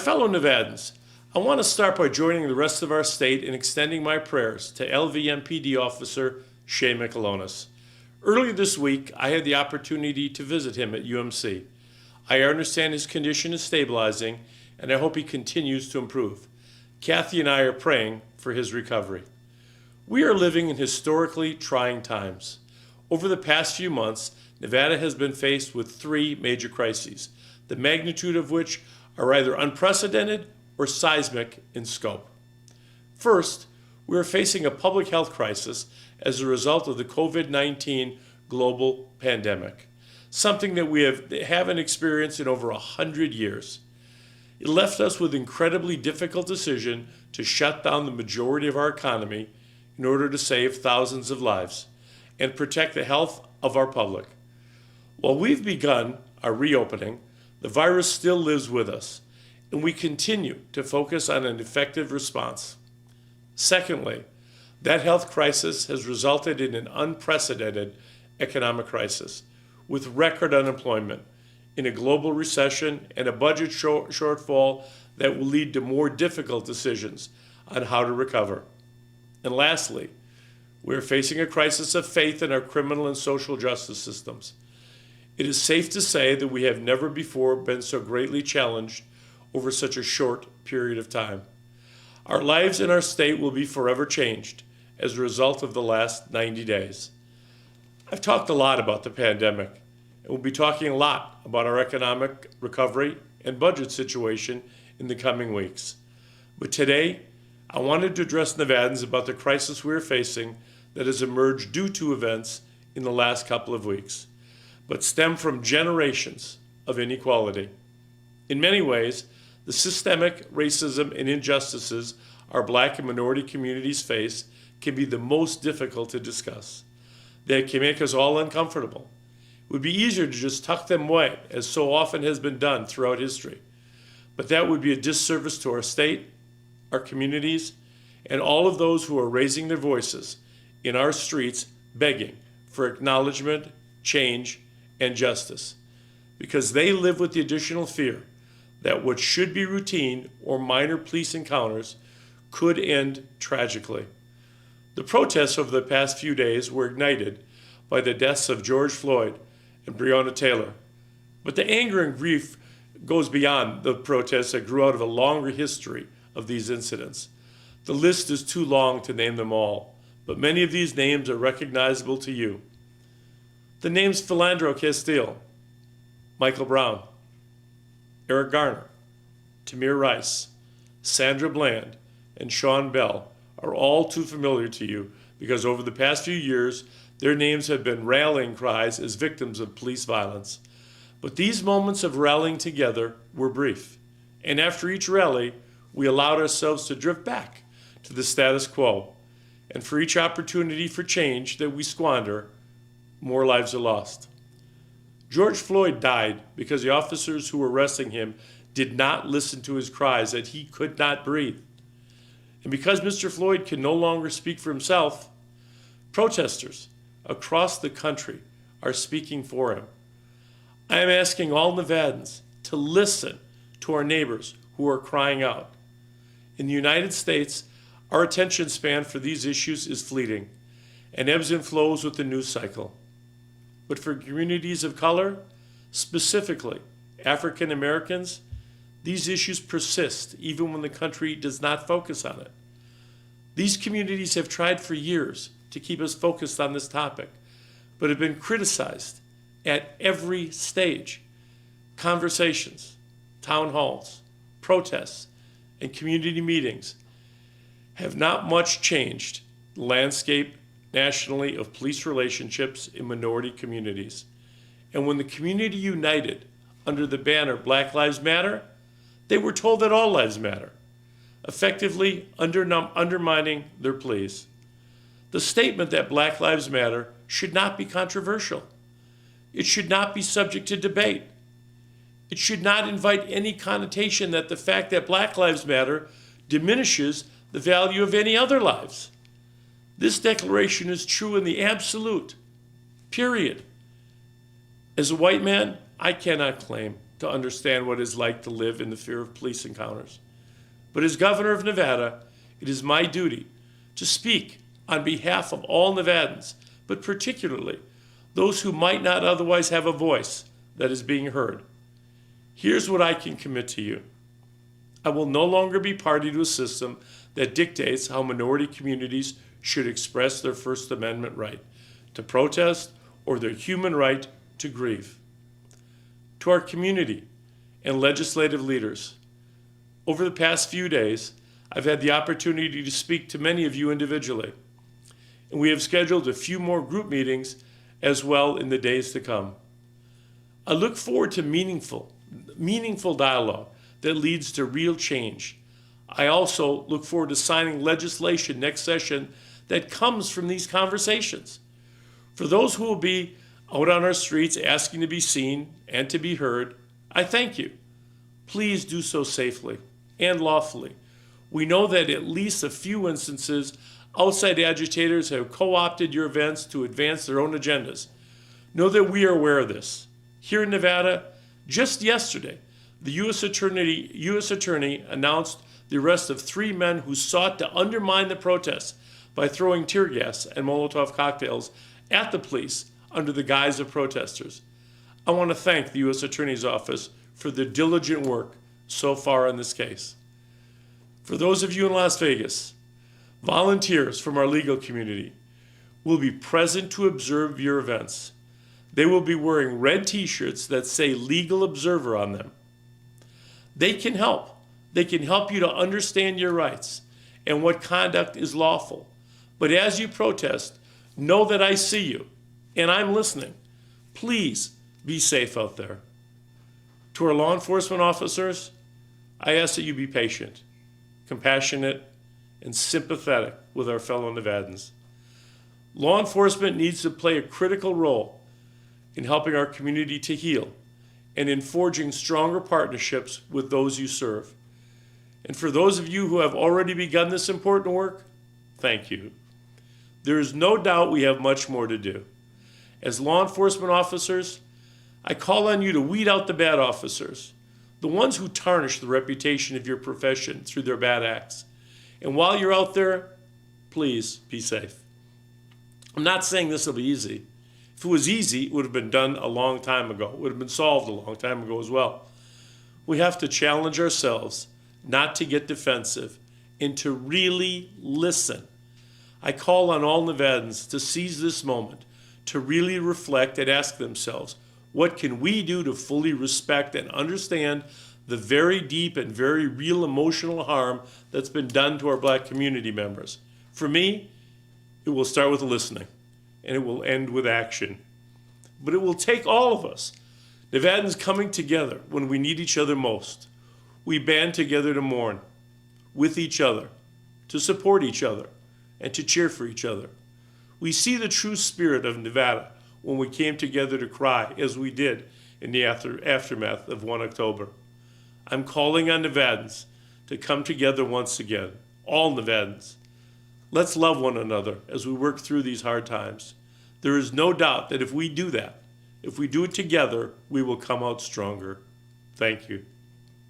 Fellow Nevadans, I want to start by joining the rest of our state in extending my prayers to LVMPD officer Shea Michelonis. Earlier this week, I had the opportunity to visit him at UMC. I understand his condition is stabilizing, and I hope he continues to improve. Kathy and I are praying for his recovery. We are living in historically trying times. Over the past few months, Nevada has been faced with three major crises, the magnitude of which are either unprecedented or seismic in scope. First, we are facing a public health crisis as a result of the COVID-19 global pandemic, something that we haven't experienced in over 100 years. It left us with incredibly difficult decision to shut down the majority of our economy in order to save thousands of lives and protect the health of our public. While we've begun our reopening, the virus still lives with us, and we continue to focus on an effective response. Secondly, that health crisis has resulted in an unprecedented economic crisis, with record unemployment, in a global recession, and a budget shortfall that will lead to more difficult decisions on how to recover. And lastly, we are facing a crisis of faith in our criminal and social justice systems. It is safe to say that we have never before been so greatly challenged over such a short period of time. Our lives in our state will be forever changed as a result of the last 90 days. I've talked a lot about the pandemic, and we'll be talking a lot about our economic recovery and budget situation in the coming weeks. But today, I wanted to address Nevadans about the crisis we are facing that has emerged due to events in the last couple of weeks, but stem from generations of inequality. In many ways, the systemic racism and injustices our Black and minority communities face can be the most difficult to discuss. They can make us all uncomfortable. It would be easier to just tuck them away, as so often has been done throughout history. But that would be a disservice to our state, our communities, and all of those who are raising their voices in our streets begging for acknowledgement, change, and justice, because they live with the additional fear that what should be routine or minor police encounters could end tragically. The protests over the past few days were ignited by the deaths of George Floyd and Breonna Taylor. But the anger and grief goes beyond the protests that grew out of a longer history of these incidents. The list is too long to name them all, but many of these names are recognizable to you. The names Philandro Castile, Michael Brown, Eric Garner, Tamir Rice, Sandra Bland, and Sean Bell are all too familiar to you because over the past few years, their names have been rallying cries as victims of police violence. But these moments of rallying together were brief, and after each rally, we allowed ourselves to drift back to the status quo. And for each opportunity for change that we squander, more lives are lost. George Floyd died because the officers who were arresting him did not listen to his cries that he could not breathe. And because Mr. Floyd can no longer speak for himself, protesters across the country are speaking for him. I am asking all Nevadans to listen to our neighbors who are crying out. In the United States, our attention span for these issues is fleeting and ebbs and flows with the news cycle. But for communities of color, specifically African Americans, these issues persist even when the country does not focus on it. These communities have tried for years to keep us focused on this topic, but have been criticized at every stage. Conversations, town halls, protests, and community meetings have not much changed the landscape nationally of police relationships in minority communities. And when the community united under the banner Black Lives Matter, they were told that all lives matter, effectively undermining their pleas. The statement that Black Lives Matter should not be controversial. It should not be subject to debate. It should not invite any connotation that the fact that Black Lives Matter diminishes the value of any other lives. This declaration is true in the absolute, period. As a white man, I cannot claim to understand what it's like to live in the fear of police encounters. But as governor of Nevada, it is my duty to speak on behalf of all Nevadans, but particularly those who might not otherwise have a voice that is being heard. Here's what I can commit to you. I will no longer be party to a system that dictates how minority communities should express their First Amendment right to protest or their human right to grieve. To our community and legislative leaders, over the past few days, I've had the opportunity to speak to many of you individually, and we have scheduled a few more group meetings as well in the days to come. I look forward to meaningful dialogue that leads to real change. I also look forward to signing legislation next session that comes from these conversations. For those who will be out on our streets asking to be seen and to be heard, I thank you. Please do so safely and lawfully. We know that at least a few instances, outside agitators have co-opted your events to advance their own agendas. Know that we are aware of this. Here in Nevada, just yesterday, the U.S. Attorney announced the arrest of 3 men who sought to undermine the protests by throwing tear gas and Molotov cocktails at the police under the guise of protesters. I want to thank the U.S. Attorney's Office for their diligent work so far in this case. For those of you in Las Vegas, volunteers from our legal community will be present to observe your events. They will be wearing red t-shirts that say Legal Observer on them. They can help. They can help you to understand your rights and what conduct is lawful. But as you protest, know that I see you and I'm listening. Please be safe out there. To our law enforcement officers, I ask that you be patient, compassionate, and sympathetic with our fellow Nevadans. Law enforcement needs to play a critical role in helping our community to heal and in forging stronger partnerships with those you serve. And for those of you who have already begun this important work, thank you. There is no doubt we have much more to do. As law enforcement officers, I call on you to weed out the bad officers, the ones who tarnish the reputation of your profession through their bad acts. And while you're out there, please be safe. I'm not saying this will be easy. If it was easy, it would have been done a long time ago. It would have been solved a long time ago as well. We have to challenge ourselves not to get defensive and to really listen. I call on all Nevadans to seize this moment, to really reflect and ask themselves, what can we do to fully respect and understand the very deep and very real emotional harm that's been done to our Black community members? For me, it will start with listening, and it will end with action. But it will take all of us, Nevadans, coming together when we need each other most. We band together to mourn with each other, to support each other, and to cheer for each other. We see the true spirit of Nevada when we came together to cry, as we did in the aftermath of 1 October. I'm calling on Nevadans to come together once again, all Nevadans. Let's love one another as we work through these hard times. There is no doubt that if we do that, if we do it together, we will come out stronger. Thank you.